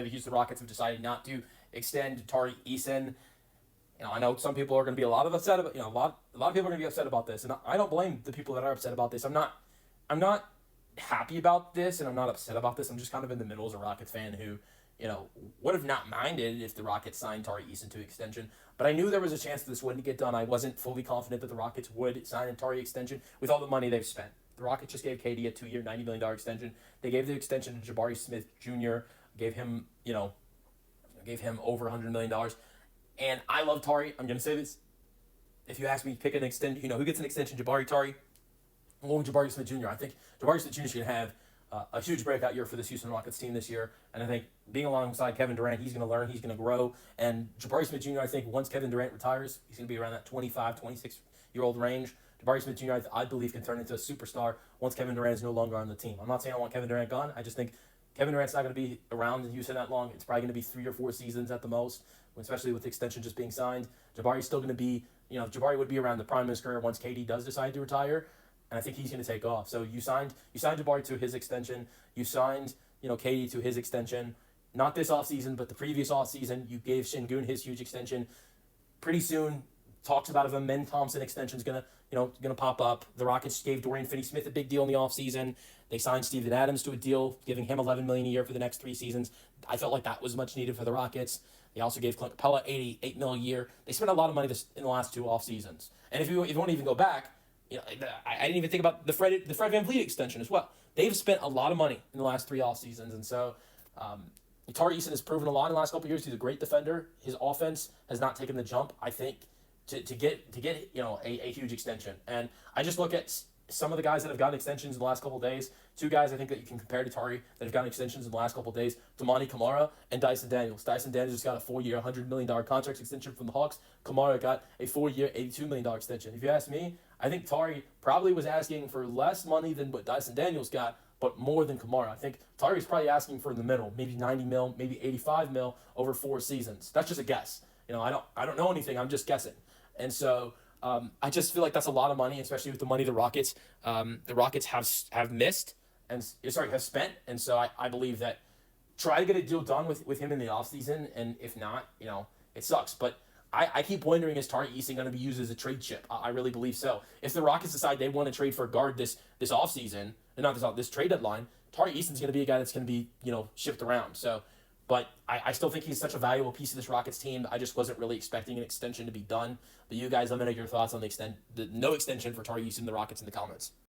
the Houston Rockets have decided not to extend Tari Eason. I know some people are going to be a lot of upset about, a lot of people are going to be upset about this, and I don't blame the people that are upset about this. I'm not happy about this, and I'm not upset about this. I'm just kind of in the middle as a Rockets fan who, would have not minded if the Rockets signed Tari Eason to extension. But I knew there was a chance that this wouldn't get done. I wasn't fully confident that the Rockets would sign a Tari extension with all the money they've spent. The Rockets just gave KD a 2-year, $90 million extension. They gave the extension to Jabari Smith Jr., gave him, over $100 million. And I love Tari. I'm going to say this. If you ask me, pick an extension, who gets an extension, Jabari, Tari? I'm going with Jabari Smith Jr. I think Jabari Smith Jr. is going to have a huge breakout year for this Houston Rockets team this year. And I think being alongside Kevin Durant, he's going to learn, he's going to grow. And Jabari Smith Jr., I think once Kevin Durant retires, he's going to be around that 25, 26-year-old range. Jabari Smith Jr., I believe, can turn into a superstar once Kevin Durant is no longer on the team. I'm not saying I want Kevin Durant gone. I just think Kevin Durant's not going to be around in Houston that long. It's probably going to be 3 or 4 seasons at the most, especially with the extension just being signed. Jabari's still going to be, Jabari would be around the prime of his career once KD does decide to retire, and I think he's going to take off. So you signed Jabari to his extension. You signed, KD to his extension. Not this offseason, but the previous offseason, you gave Şengün his huge extension. Pretty soon, talks about if a Men Thompson extension is gonna pop up. The Rockets gave Dorian Finney-Smith a big deal in the offseason. They signed Steven Adams to a deal, giving him $11 million a year for the next 3 seasons. I felt like that was much needed for the Rockets. They also gave Clint Capella $88 million a year. They spent a lot of money in the last 2 off seasons. And if you want to even go back, I didn't even think about the Fred VanVleet extension as well. They've spent a lot of money in the last 3 off seasons, and so Tari Eason has proven a lot in the last couple of years. He's a great defender. His offense has not taken the jump, I think, to get a huge extension. And I just look at some of the guys that have gotten extensions in the last couple of days. 2 guys I think that you can compare to Tari that have gotten extensions in the last couple of days: Damani Kamara and Dyson Daniels. Dyson Daniels just got a 4-year, $100 million contract extension from the Hawks. Kamara got a 4-year, $82 million extension. If you ask me, I think Tari probably was asking for less money than what Dyson Daniels got, but more than Kamara. I think Tari's probably asking for in the middle, maybe 90 mil, maybe 85 mil over 4 seasons. That's just a guess. I don't know anything. I'm just guessing. And so I just feel like that's a lot of money, especially with the money the Rockets have missed have spent. And so I believe that try to get a deal done with him in the offseason, and if not, it sucks. But I keep wondering, is Tari Eason going to be used as a trade chip? I really believe so. If the Rockets decide they want to trade for a guard this offseason, and not this trade deadline, Tari Eason's going to be a guy that's going to be shipped around. So, but I still think he's such a valuable piece of this Rockets team. I just wasn't really expecting an extension to be done. But you guys, let me know your thoughts on the no extension for Tari Eason and the Rockets in the comments.